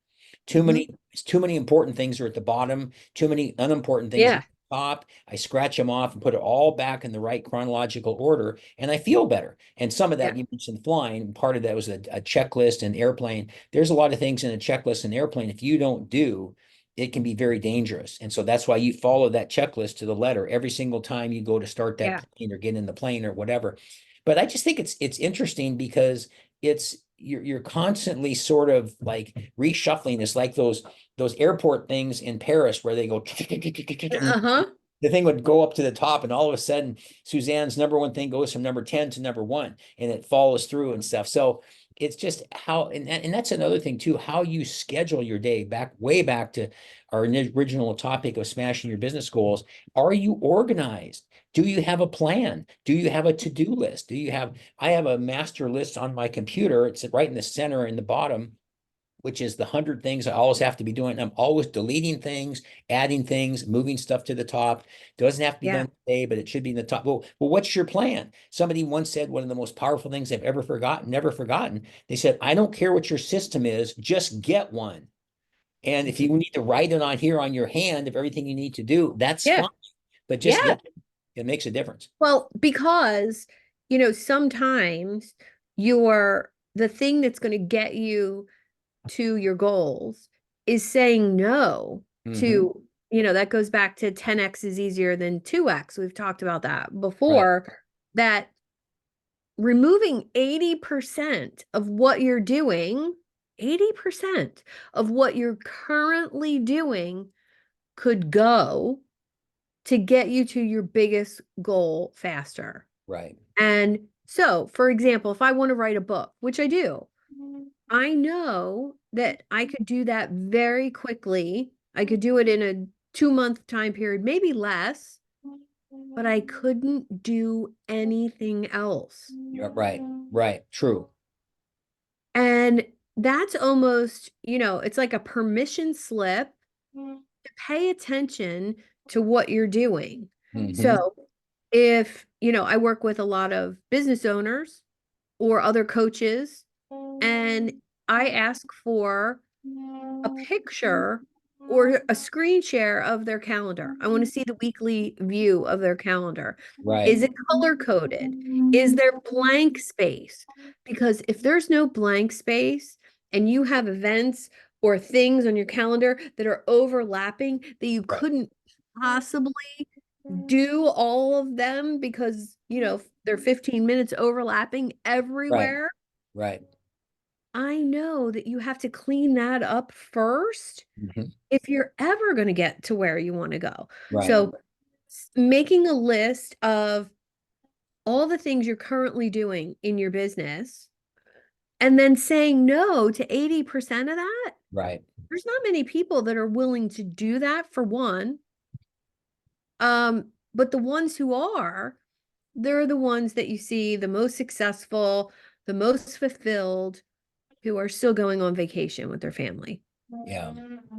too Mhm. many too many important things are at the bottom, too many unimportant things are Yeah. at the top. I scratch them off and put it all back in the right chronological order, and I feel better. And some of that, Yeah. you mentioned flying, part of that was a checklist and airplane. There's a lot of things in a checklist and airplane, if you don't do, it can be very dangerous. And so that's why you follow that checklist to the letter every single time you go to start that Yeah. plane or get in the plane or whatever. But I just think it's interesting because you're constantly sort of like reshuffling. It's like those airport things in Paris where they go and Uh-huh. the thing would go up to the top, and all of a sudden Suzanne's number one thing goes from number 10 to number one, and it follows through and stuff. So it's just how, and that's another thing too, how you schedule your day. Way back to our original topic of smashing your business goals. Are you organized? Do you have a plan? Do you have a to-do list? I have a master list on my computer. It's right in the center in the bottom, which is the 100 things I always have to be doing. I'm always deleting things, adding things, moving stuff to the top. Doesn't have to be Yeah. done today, but it should be in the top. Well, what's your plan? Somebody once said one of the most powerful things I've never forgotten. They said, I don't care what your system is, just get one. And if you need to write it on here on your hand of everything you need to do, that's Yeah. fine. But just Yeah. get it. It makes a difference. Well, because, sometimes the thing that's going to get you to your goals is saying no Hmm. to, that goes back to 10x is easier than 2x. We've talked about that Right. before, that removing 80% of what you're doing, 80% of what you're currently doing could go to get you to your biggest goal faster. Right. And so, for example, if I want to write a book, which I do, I know that I could do that very quickly. I could do it in a 2 month time period, maybe less, but I couldn't do anything else. You're right. Right. True. And that's almost, it's like a permission slip to pay attention to what you're doing. Hmm. So if, I work with a lot of business owners or other coaches, and I ask for a picture or a screen share of their calendar. I want to see the weekly view of their calendar. Right. Is it color coded? Is there blank space? Because if there's no blank space and you have events or things on your calendar that are overlapping that you Right. couldn't possibly do all of them because, they're 15 minutes overlapping Right. everywhere, Right. I know that you have to clean that up first Hmm. if you're ever going to get to where you want to go. Right. So, making a list of all the things you're currently doing in your business and then saying no to 80% of that. Right. There's not many people that are willing to do that, for one. But the ones who are, they're the ones that you see the most successful, the most fulfilled, who are still going on vacation with their family. Yeah.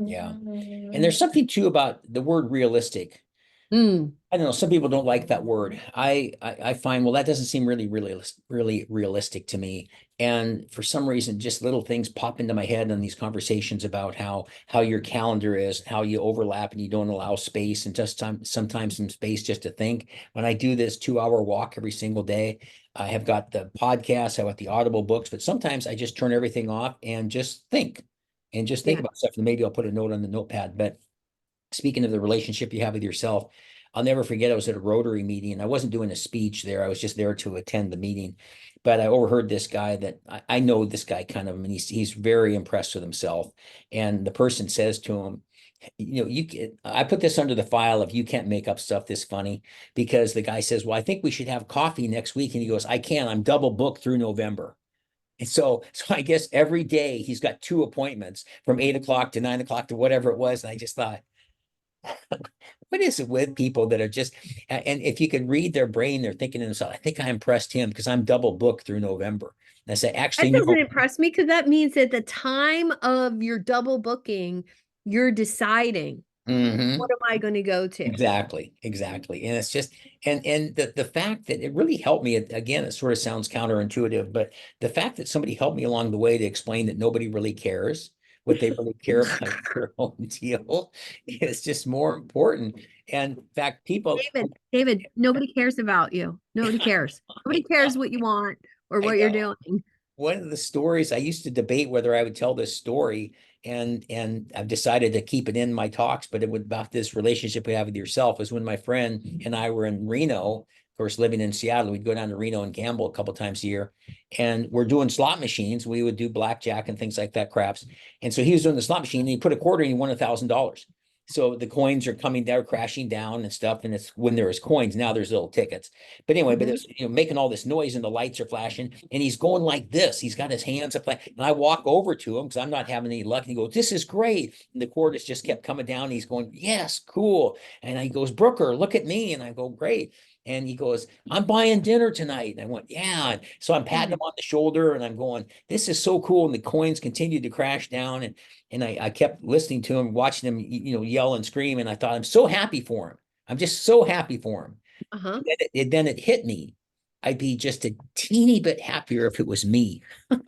Yeah. And there's something too about the word realistic. Mm. I don't know. Some people don't like that word. I find, well, that doesn't seem really realistic to me. And for some reason, just little things pop into my head in these conversations about how your calendar is, how you overlap and you don't allow space and just sometimes some space just to think. When I do this 2 hour walk every single day, I have got the podcast, I've got the Audible books, but sometimes I just turn everything off and just think Yeah. about stuff. And maybe I'll put a note on the notepad. But speaking of the relationship you have with yourself, I'll never forget, I was at a Rotary meeting and I wasn't doing a speech there. I was just there to attend the meeting. But I overheard this guy that I know this guy kind of, and he's very impressed with himself. And the person says to him, I put this under the file of you can't make up stuff this funny, because the guy says, well, I think we should have coffee next week. And he goes, I can't, I'm double booked through November. And so I guess every day he's got 2 appointments from 8 o'clock to 9 o'clock to whatever it was. And I just thought, what is it with people that are just, and if you could read their brain, they're thinking to themselves, I think I impressed him because I'm double booked through November. And I say, actually, That doesn't no. impress me because that means at the time of your double booking, you're deciding, Hmm. what am I going to go to? Exactly, exactly. And it's just, and the fact that it really helped me, again, it sort of sounds counterintuitive, but the fact that somebody helped me along the way to explain that nobody really cares. What they really care about is their own deal is just more important. And in fact, people, David, nobody cares about you. Nobody cares. Nobody cares what you want or I what you're know. doing. One of the stories I used to debate whether I would tell this story, and I've decided to keep it in my talks, but it was about this relationship we have with yourself, was when my friend and I were in Reno, of course, living in Seattle. We'd go down to Reno and gamble a couple times a year, and we're doing slot machines. We would do blackjack and things like that, craps. And so he was doing the slot machine and he put a quarter and he won $1,000. So the coins are coming down, crashing down and stuff. And it's when there is coins, now there's little tickets. But anyway, but it's making all this noise and the lights are flashing and he's going like this. He's got his hands up like, and I walk over to him because I'm not having any luck. And he goes, "This is great." And the quarters just kept coming down. He's going, "Yes, cool." And he goes, "Brooker, look at me." And I go, "Great." And he goes, "I'm buying dinner tonight." And I went, "Yeah." And so I'm patting him on the shoulder and I'm going, "This is so cool." And the coins continued to crash down. And I kept listening to him, watching him, yell and scream. And I thought, I'm so happy for him. I'm just so happy for him. Uh-huh. Then it hit me. I'd be just a teeny bit happier if it was me. And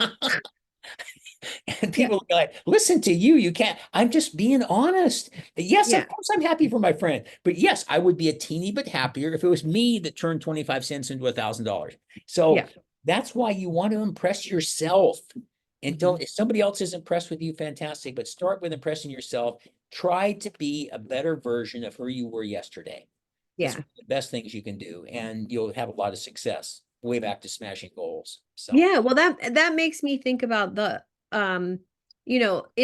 Yeah. people are like, listen to you. You can't. I'm just being honest. Yes, Yeah. of course, I'm happy for my friend. But yes, I would be a teeny bit happier if it was me that turned 25 cents into $1,000. So Yeah. that's why you want to impress yourself. And Mhm. don't, if somebody else is impressed with you, fantastic. But start with impressing yourself. Try to be a better version of who you were yesterday. It's one Yeah. of the best things you can do. And you'll have a lot of success. Way back to smashing goals. So, Yeah. Well, that makes me think about um, in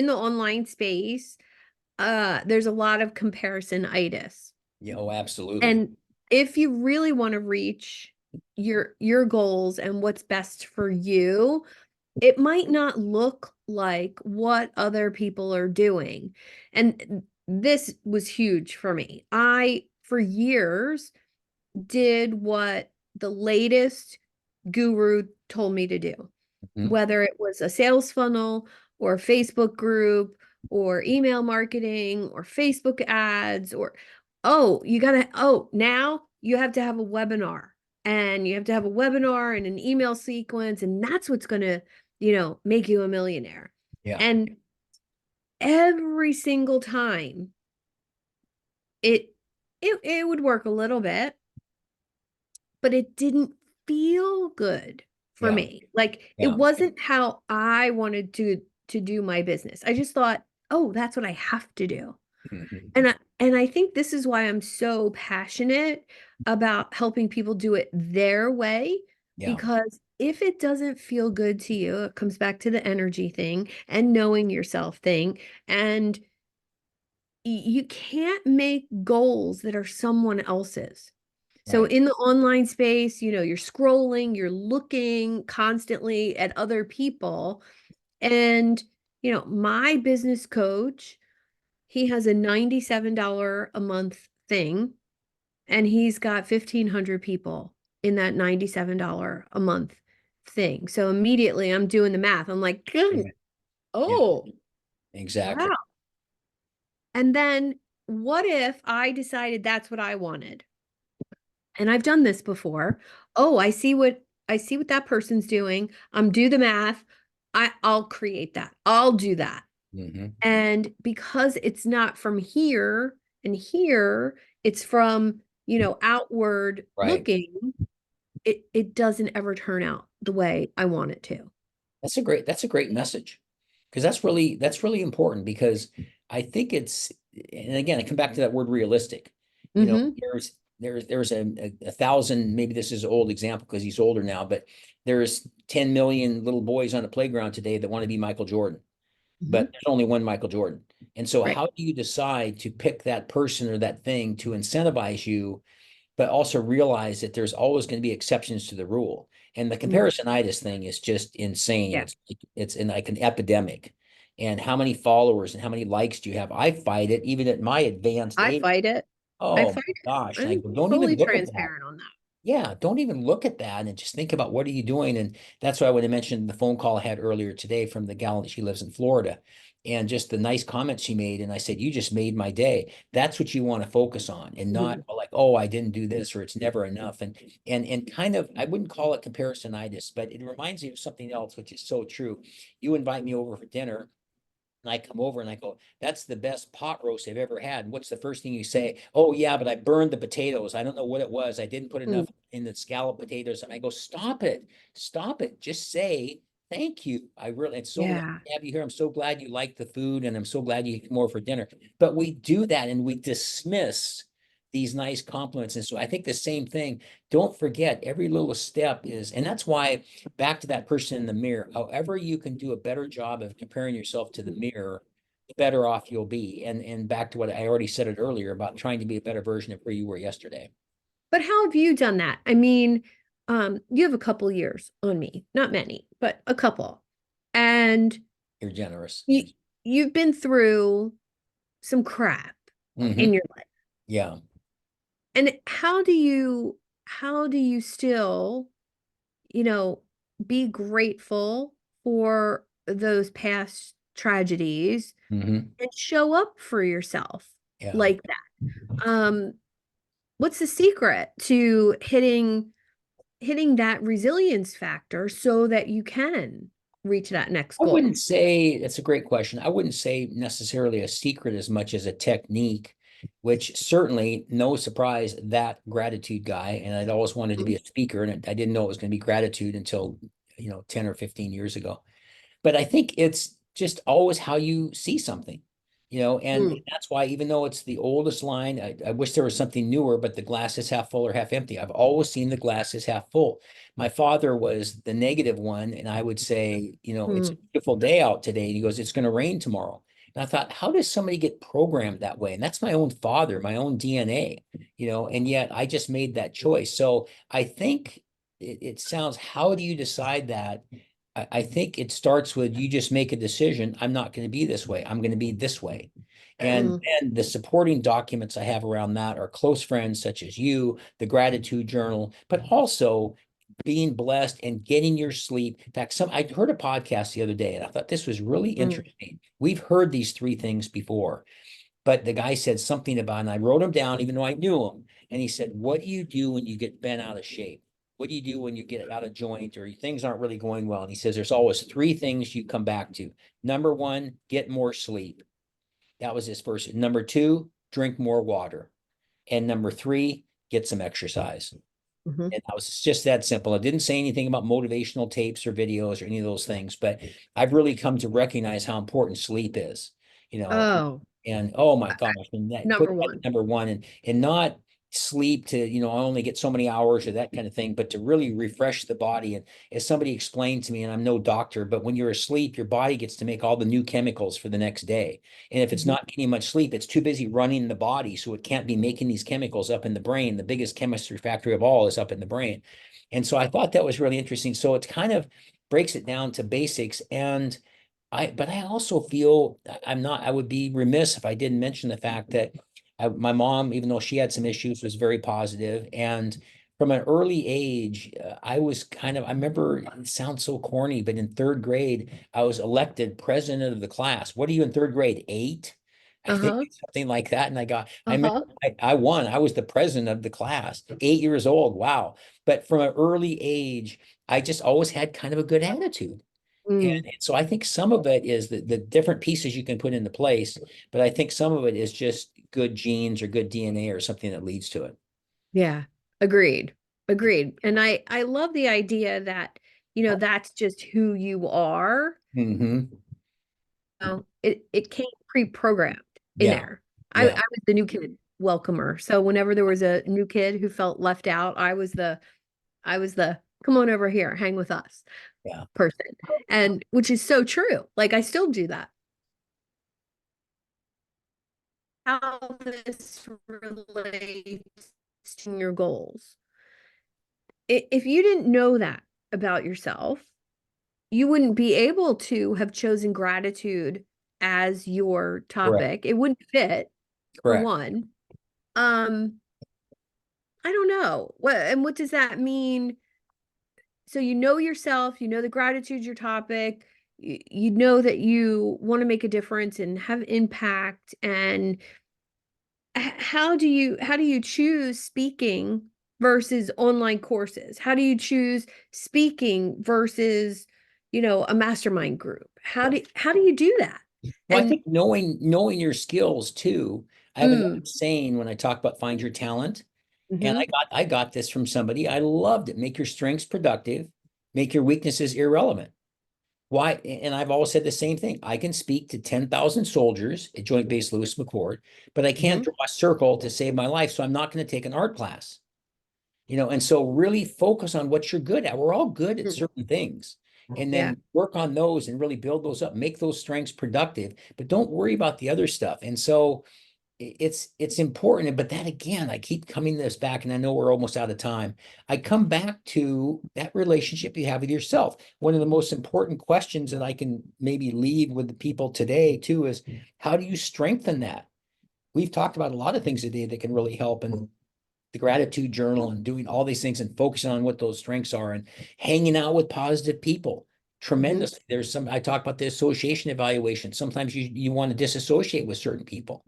the online space, there's a lot of comparison-itis. Yeah, oh, absolutely. And if you really want to reach your goals and what's best for you, it might not look like what other people are doing. And this was huge for me. I, for years, did what the latest guru told me to do, Mhm. whether it was a sales funnel or a Facebook group or email marketing or Facebook ads or, oh, now you have to have a webinar and you have to have a webinar and an email sequence. And that's what's going to, make you a millionaire. Yeah, And every single time it, it would work a little bit, but it didn't feel good for yeah, me. Like it yeah. wasn't how I wanted to do my business. I just thought, "Oh, that's what I have to do." Mhm. And I think this is why I'm so passionate about helping people do it their way, Yeah, because if it doesn't feel good to you, it comes back to the energy thing and knowing yourself thing. And you can't make goals that are someone else's. So right. in the online space, you're scrolling, you're looking constantly at other people. And, my business coach, he has a $97 a month thing, and he's got 1,500 people in that $97 a month thing. So immediately I'm doing the math. I'm like, Yeah, yeah, oh, wow. exactly. And then what if I decided that's what I wanted? And I've done this before. Oh, I see what that person's doing. Do the math. I'll create that. I'll do that. Hmm. And because it's not from here and here, it's from, outward Right. looking, it doesn't ever turn out the way I want it to. That's a great message. Because that's really important because I think it's, and again, I come back to that word realistic. You know, Mm-hmm. there's a thousand, maybe this is an old example because he's older now, but there's 10 million little boys on the playground today that want to be Michael Jordan, Mm-hmm. but there's only one Michael Jordan. And so Right. how do you decide to pick that person or that thing to incentivize you, but also realize that there's always going to be exceptions to the rule. And the Mm. comparisonitis thing is just insane. Yeah. It's in like an epidemic. And how many followers and how many likes do you have? I fight it even at my advanced I age. fight it. I Oh fight my it. gosh. And I I'm go, don't even fully look at that. transparent on that. Yeah, don't even look at that and just think about what are you doing. And that's why I would have mentioned the phone call I had earlier today from the gal that she lives in Florida and just the nice comments she made. And I said, you just made my day. That's what you want to focus on and not Mhm. well, like, oh, I didn't do this or it's never enough. And kind of, I wouldn't call it comparisonitis, but it reminds me of something else, which is so true. You invite me over for dinner and I come over and I go, that's the best pot roast I've ever had. And what's the first thing you say? Oh, yeah, but I burned the potatoes. I don't know what it was. I didn't put Mm. enough in the scallop potatoes. And I go, stop it. Stop it. Just say, thank you. It's so nice Yeah. to have you here. I'm so glad you like the food and I'm so glad you came over for dinner. But we do that and we dismiss these nice compliments. And so I think the same thing, don't forget every little step is, and that's why back to that person in the mirror, however you can do a better job of comparing yourself to the mirror, the better off you'll be. And back to what I already said it earlier about trying to be a better version of where you were yesterday. But how have you done that? I mean, you have a couple years on me, not many, but a couple. And You're generous. you've been through some crap Hmm. in your life. Yeah. And how do you still, you know, be grateful for those past tragedies Hmm. and show up for yourself Yeah. like that? What's the secret to hitting that resilience factor so that you can reach that next I goal? wouldn't say that's a great question. I wouldn't say necessarily a secret as much as a technique, which certainly no surprise that gratitude guy. And I'd always wanted to be Mhm. a speaker, and I didn't know it was going to be gratitude until 10 or 15 years ago. But I think it's just always how you see something, and Mm. that's why even though it's the oldest line, I wish there was something newer, but the glass is half full or half empty. I've always seen the glass is half full. My father was the negative one, and I would say, it's a Mm. beautiful day out today. And he goes, it's going to rain tomorrow. And I thought, how does somebody get programmed that way? And that's my own father, my own DNA. and yet I just made that choice. So I think it sounds, how do you decide that? I think it starts with, you just make a decision. I'm not going to be this way. I'm going to be this way. And Mm. then the supporting documents I have around that are close friends such as you, the gratitude journal, but also being blessed and getting your sleep. In fact, I heard a podcast the other day and I thought this was really Mm. interesting. We've heard these three things before, but the guy said something about, and I wrote them down even though I knew them. And he said, what do you do when you get bent out of shape? What do you do when you get out of joint or things aren't really going well? And he says, there's always three things you come back to. Number one, get more sleep. That was his first. Number two, drink more water. And number three, get some exercise. Mhm. And that was just that simple. It didn't say anything about motivational tapes or videos or any of those things, but I've really come to recognize how important sleep is, you know, Oh, and oh my gosh, and that put number that at one. number one, and not sleep to, I only get so many hours or that kind of thing, but to really refresh the body. And as somebody explained to me, and I'm no doctor, but when you're asleep, your body gets to make all the new chemicals for the next day. And if it's Mhm. not getting much sleep, it's too busy running the body. So it can't be making these chemicals up in the brain. The biggest chemistry factory of all is up in the brain. And so I thought that was really interesting. So it kind of breaks it down to basics. And but I also feel I would be remiss if I didn't mention the fact that my mom, even though she had some issues, was very positive. And from an early age, I remember, it sounds so corny, but in third grade, I was elected president of the class. What are you in third grade? 8? I think Uh-huh. something like that. And I remember Uh-huh. I won. I was the president of the class, 8 years old. Wow. But from an early age, I just always had kind of a good attitude. Mm. And so I think some of it is the different pieces you can put into place, but I think some of it is just good genes or good DNA or something that leads to it. Yeah. Agreed. Agreed. And I love the idea that, that's just who you are. Hmm. It came pre-programmed in Yeah. there. I Yeah. was the new kid welcomer. So whenever there was a new kid who felt left out, I was the come on over here, hang with us Yeah. person. And which is so true. Like I still do that. How this relates to your goals. If you didn't know that about yourself, you wouldn't be able to have chosen gratitude as your Correct. topic. It wouldn't fit, for Correct. one. Um, I don't know. What does that mean? So you know yourself, you know the gratitude's your topic, you know that you want to make a difference and have impact. And how do you choose speaking versus online courses? How do you choose speaking versus, a mastermind group? How do you do that? Well, I And think knowing your skills too. I have another mm, saying when I talk about find your talent, and hmm I got this from somebody. I loved it. Make your strengths productive, make your weaknesses irrelevant. Why? And I've always said the same thing. I can speak to 10,000 soldiers at Joint Base Lewis McChord, but I can't hmm draw a circle to save my life. So I'm not going to take an art class. And so really focus on what you're good at. We're all good at certain things. And yeah. then work on those and really build those up, make those strengths productive, but don't worry about the other stuff. And so it's important. But that again, I keep coming this back, and I know we're almost out of time. I come back to that relationship you have with yourself. One of the most important questions that I can maybe leave with the people today too is, how do you strengthen that? We've talked about a lot of things today that can really help, and the gratitude journal and doing all these things and focusing on what those strengths are and hanging out with positive people. hmm Tremendously. I talk about the association evaluation. Sometimes you want to disassociate with certain people.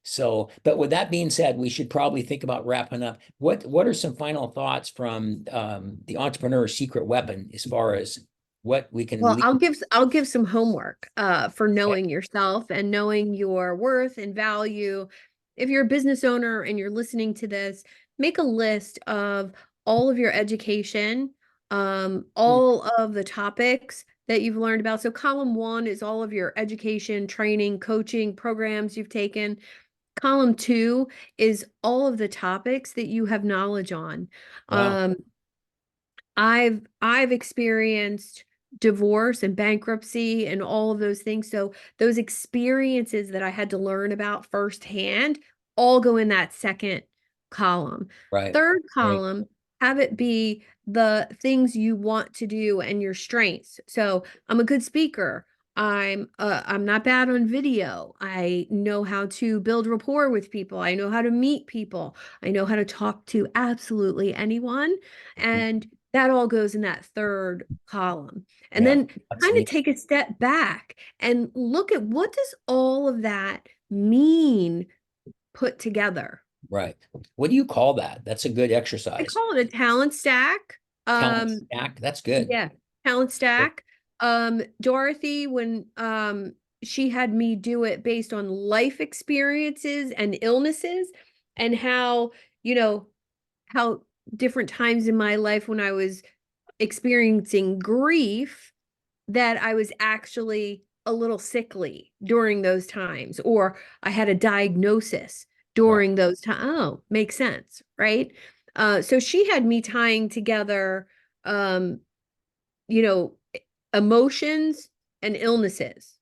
So, but with that being said, we should probably think about wrapping up. What are some final thoughts from the entrepreneur's secret weapon as far as what we can Well, leave? I'll give some homework for knowing yourself and knowing your worth and value. If you're a business owner and you're listening to this, make a list of all of your education, all of the topics that you've learned about. So column one is all of your education, training, coaching programs you've taken. Column two is all of the topics that you have knowledge on. Wow. Um, I've experienced divorce and bankruptcy and all of those things. So those experiences that I had to learn about firsthand all go in that second column. Right. Third Right. column, have it be the things you want to do and your strengths. So I'm a good speaker. I'm not bad on video. I know how to build rapport with people. I know how to meet people. I know how to talk to absolutely anyone. Mhm. And that all goes in that third column. And Yeah. then That's kind of neat. take a step back and look at what does all of that mean put together. Right. What do you call that? That's a good I exercise. call it a talent stack. Talent stack. That's good. Yeah, talent stack. Dorothy, when she had me do it based on life experiences and illnesses, and how, you know, how different times in my life when I was experiencing grief, that I was actually a little sickly during those times, or I had a diagnosis Right. during those times. Oh, makes sense, right? So she had me tying together, um, you know, emotions and illnesses.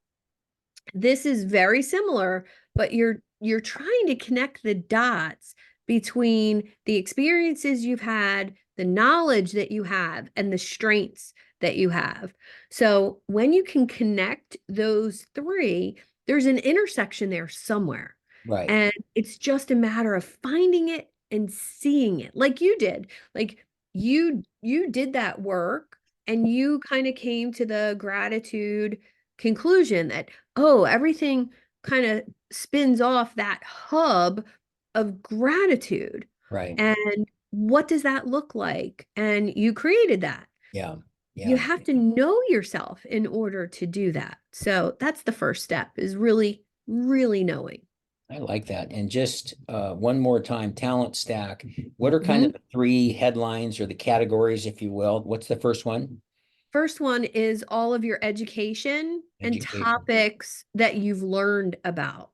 This is very similar, but you're trying to connect the dots between the experiences you've had, the knowledge that you have, and the strengths that you have. So when you can connect those three, there's an intersection there somewhere. Right. And it's just a matter of finding it and seeing it like you did. Like you did that work and you kind of came to the gratitude conclusion that, oh, everything kind of spins off that hub of gratitude. Right. And what does that look like? And you created that. Yeah. You Yeah. have to know yourself in order to do that. So that's the first step, is really, really knowing. I like that. And just one more time, talent stack. What are kind Mhm. of the three headlines or the categories, if you will? What's the first one? First one is all of your education and Education. topics that you've learned about.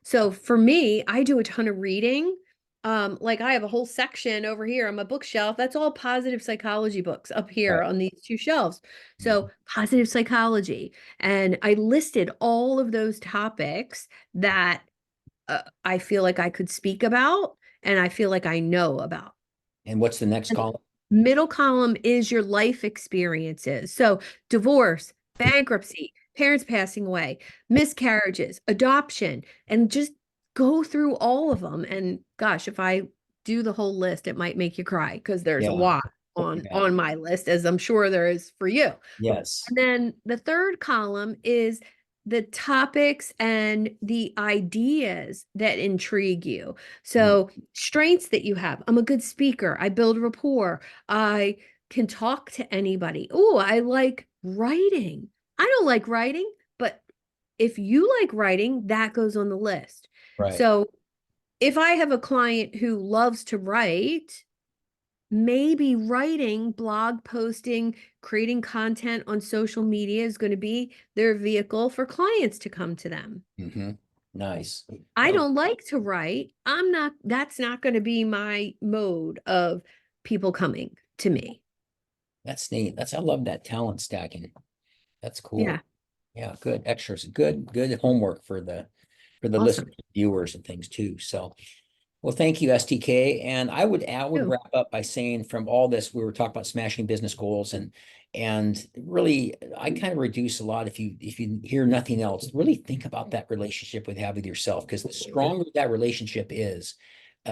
So for me, I do a ton of reading. Like I have a whole section over here on my bookshelf. That's all positive psychology books up here Right. on these two shelves. Mhm. So positive psychology. And I listed all of those topics that I feel like I could speak about and I feel like I know about. And what's the next And column? middle column is your life experiences. So, divorce, bankruptcy, parents passing away, miscarriages, adoption, and just go through all of them. And gosh, if I do the whole list, it might make you cry because there's a Yeah. lot Yeah. on my list, as I'm sure there is for you. Yes. And then the third column is the topics and the ideas that intrigue you. Mm. So, strengths that you have. I'm a good speaker. I build rapport. I can talk to anybody. Oh, I like writing. I don't like writing, but if you like writing, that goes on the list. Right. So, if I have a client who loves to write, maybe writing, blog posting, creating content on social media is going to be their vehicle for clients to come to them. Mm-hmm. Nice. I Oh, don't like to write. That's not going to be my mode of people coming to me. that's neat. I love that talent stacking. That's Yeah. cool. Yeah, good extras. Good homework for the Awesome. listeners, viewers and things too. So well, thank you, STK. And I would Too. wrap up by saying from all this, we were talking about smashing business goals and really I kind of reduce a lot if you hear nothing else, really think about that relationship with have with yourself, because the stronger that relationship is,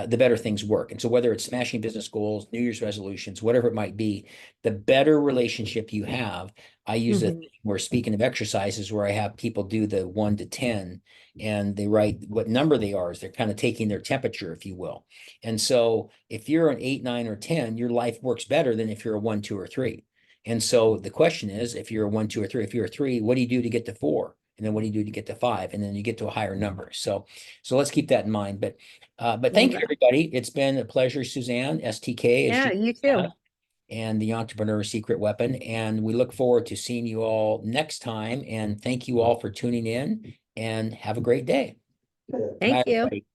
the better things work. And so whether it's smashing business goals, New Year's resolutions, whatever it might be, the better relationship you have. I use it. Mhm. We're speaking of exercises where I have people do the 1 to 10 and they write what number they are, as they're kind of taking their temperature, if you will. And so if you're an 8, 9, or 10, your life works better than if you're a 1, 2, or 3. And so the question is, if you're a 1, 2, or 3, if you're a 3, what do you do to get to 4? And then what do you do to get to 5? And then you get to a higher number. So let's keep that in mind. But Love thank you, that. everybody. It's been a pleasure, Suzanne, STK, as Yeah, she you said, too. and the Entrepreneur Secret Weapon. And we look forward to seeing you all next time. And thank you all for tuning in and have a great day. Bye, Thank you. everybody.